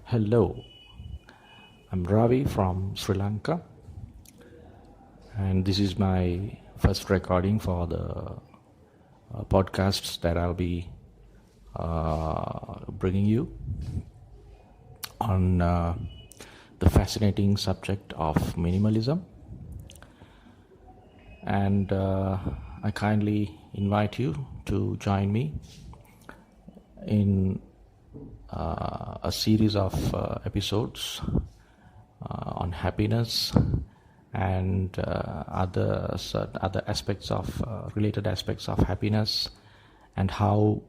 Hello, I'm Ravi from Sri Lanka, and this is my first recording for the podcasts that I'll be bringing you on the fascinating subject of minimalism. And I kindly invite you to join me in a series of episodes on happiness and other aspects of related aspects of happiness, and how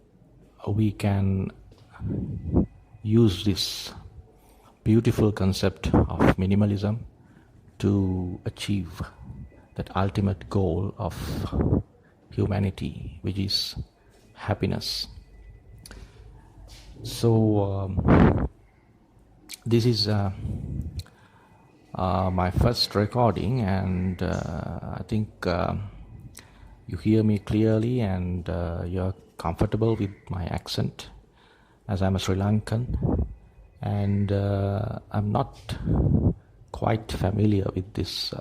we can use this beautiful concept of minimalism to achieve that ultimate goal of humanity, which is happiness. So this is my first recording, and I think you hear me clearly and you're comfortable with my accent, as I'm a Sri Lankan, and I'm not quite familiar with this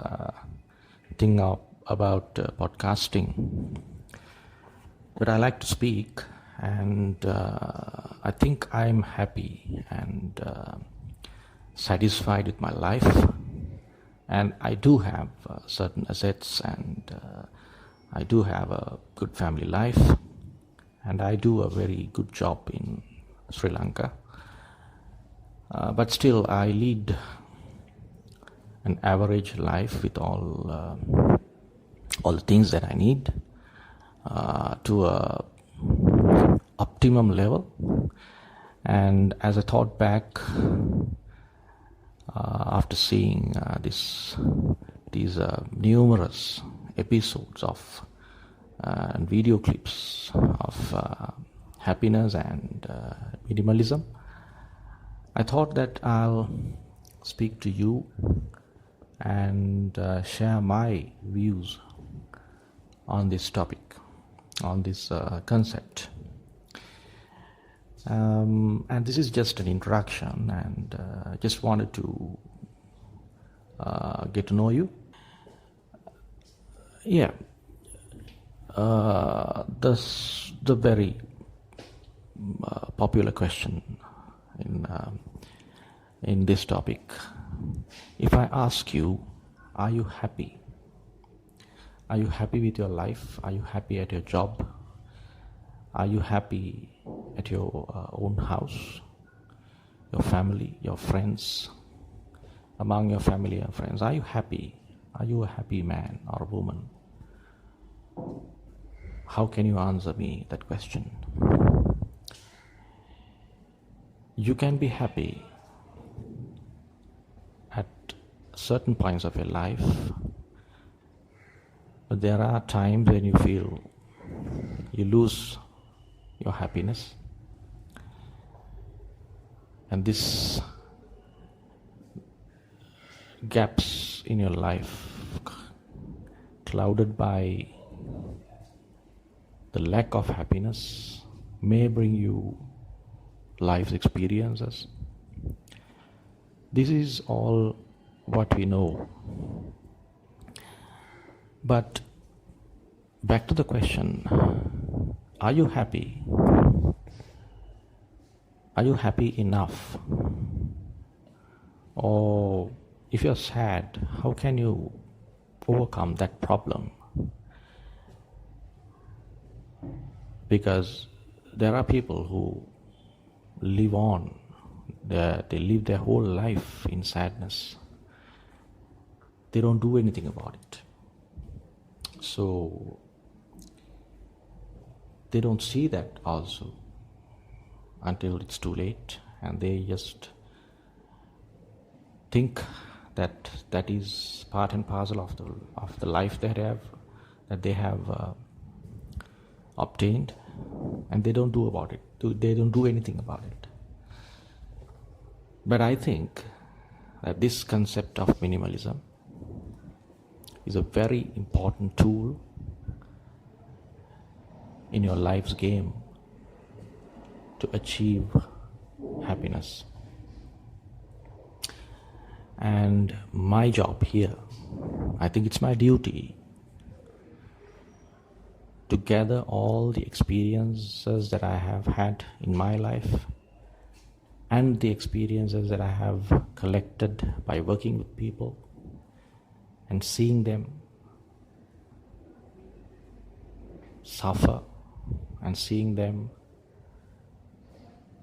thing about podcasting, but I like to speak, and I think I'm happy and satisfied with my life, and I do have certain assets, and I do have a good family life, and I do a very good job in Sri Lanka, but still I lead an average life with all the things that I need to a optimum level. And as I thought back after seeing these numerous episodes of and video clips of happiness and minimalism, I thought that I'll speak to you and share my views on this topic, on this concept. And this is just an introduction, and I just wanted to get to know you. Yeah, the very popular question in this topic. If I ask you, are you happy? Are you happy with your life? Are you happy at your job? Are you happy at your own house, your family, your friends, among your family and friends? Are you happy? Are you a happy man or a woman? How can you answer me that question? You can be happy at certain points of your life, but there are times when you feel you lose your happiness, and this gaps in your life, clouded by the lack of happiness, may bring you life's experiences. This is all what we know. But back to the question, are you happy? Are you happy enough? Or if you're sad, how can you overcome that problem? Because there are people who live on, they live their whole life in sadness. They don't do anything about it. So they don't see that also until it's too late, and they just think that that is part and parcel of the life that they have obtained, and they don't do about it. They don't do anything about it. But I think that this concept of minimalism is a very important tool in your life's game to achieve happiness. And my job here, I think it's my duty to gather all the experiences that I have had in my life and the experiences that I have collected by working with people and seeing them suffer and seeing them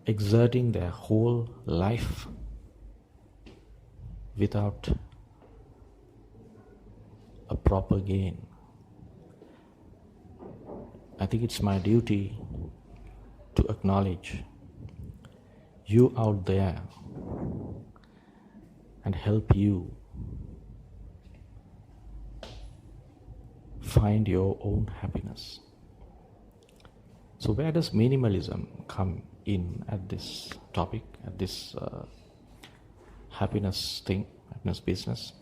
exerting their whole life without a proper gain. I think it's my duty to acknowledge you out there and help you find your own happiness. So where does minimalism come in at this topic, at this happiness thing, happiness business?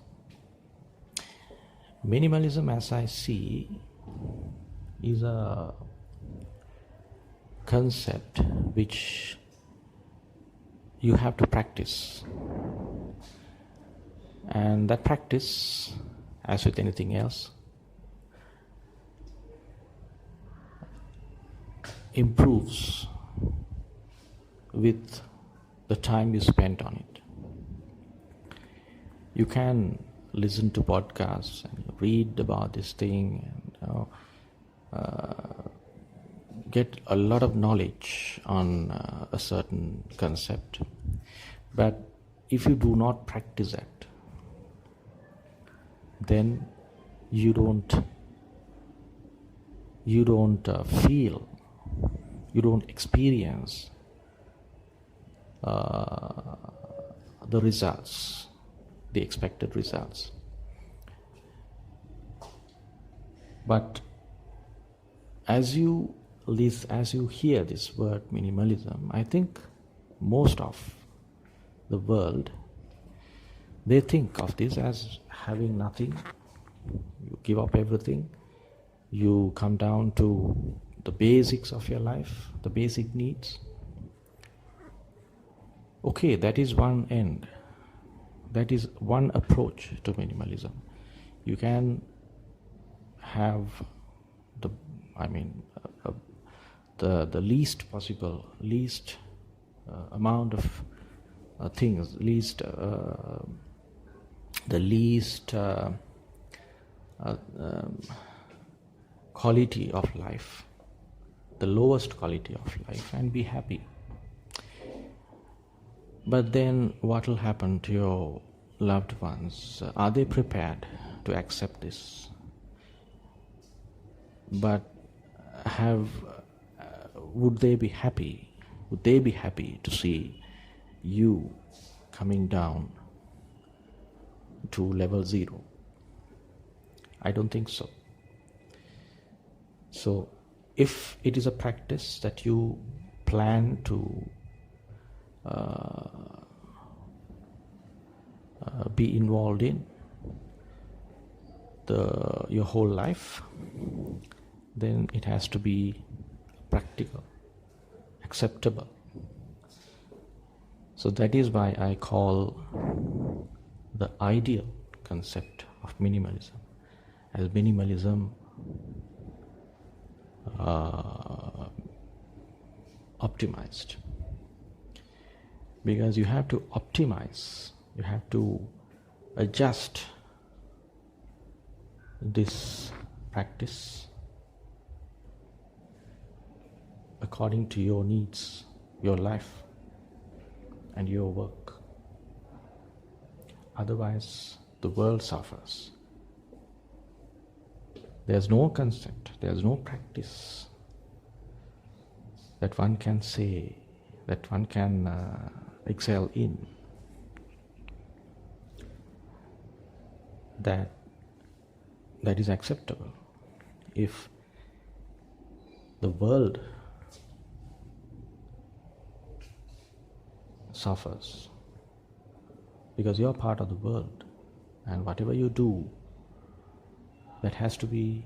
Minimalism, as I see, is a concept which you have to practice. And that practice, as with anything else, improves with the time you spend on it. You can listen to podcasts and read about this thing and get a lot of knowledge on a certain concept, but if you do not practice it, then you don't feel, you don't experience the results, the expected results. But as you hear this word minimalism, I think most of the world, they think of this as having nothing. You give up everything, you come down to the basics of your life, the basic needs. Okay, that is one end. That is one approach to minimalism. You can have the least possible, least amount of things, the least quality of life, the lowest quality of life, and be happy. But then what will happen to your loved ones? Are they prepared to accept this? But would they be happy? Would they be happy to see you coming down to level 0? I don't think so. So if it is a practice that you plan to be involved in your whole life, then it has to be practical, acceptable. So that is why I call the ideal concept of minimalism as minimalism optimized. Because you have to optimize, you have to adjust this practice according to your needs, your life, and your work. Otherwise, the world suffers. There's no concept, there's no practice that one can say, that one can excel in, that is acceptable. If the world suffers because you're part of the world, and whatever you do, that has to be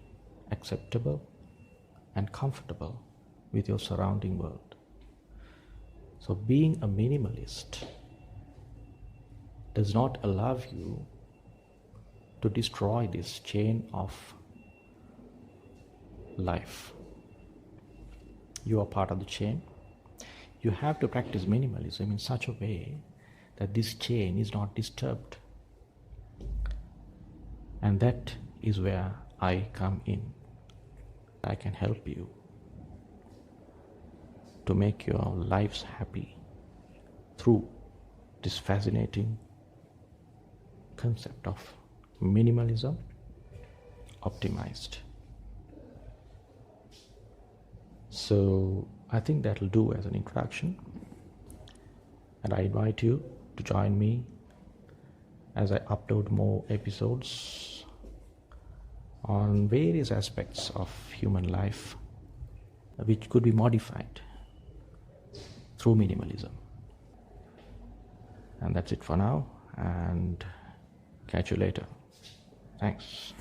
acceptable and comfortable with your surrounding world. So being a minimalist does not allow you to destroy this chain of life. You are part of the chain. You have to practice minimalism in such a way that this chain is not disturbed. And that is where I come in. I can help you to make your lives happy through this fascinating concept of minimalism optimized. So I think that'll do as an introduction, and I invite you to join me as I upload more episodes on various aspects of human life which could be modified through minimalism. And that's it for now, and catch you later. Thanks.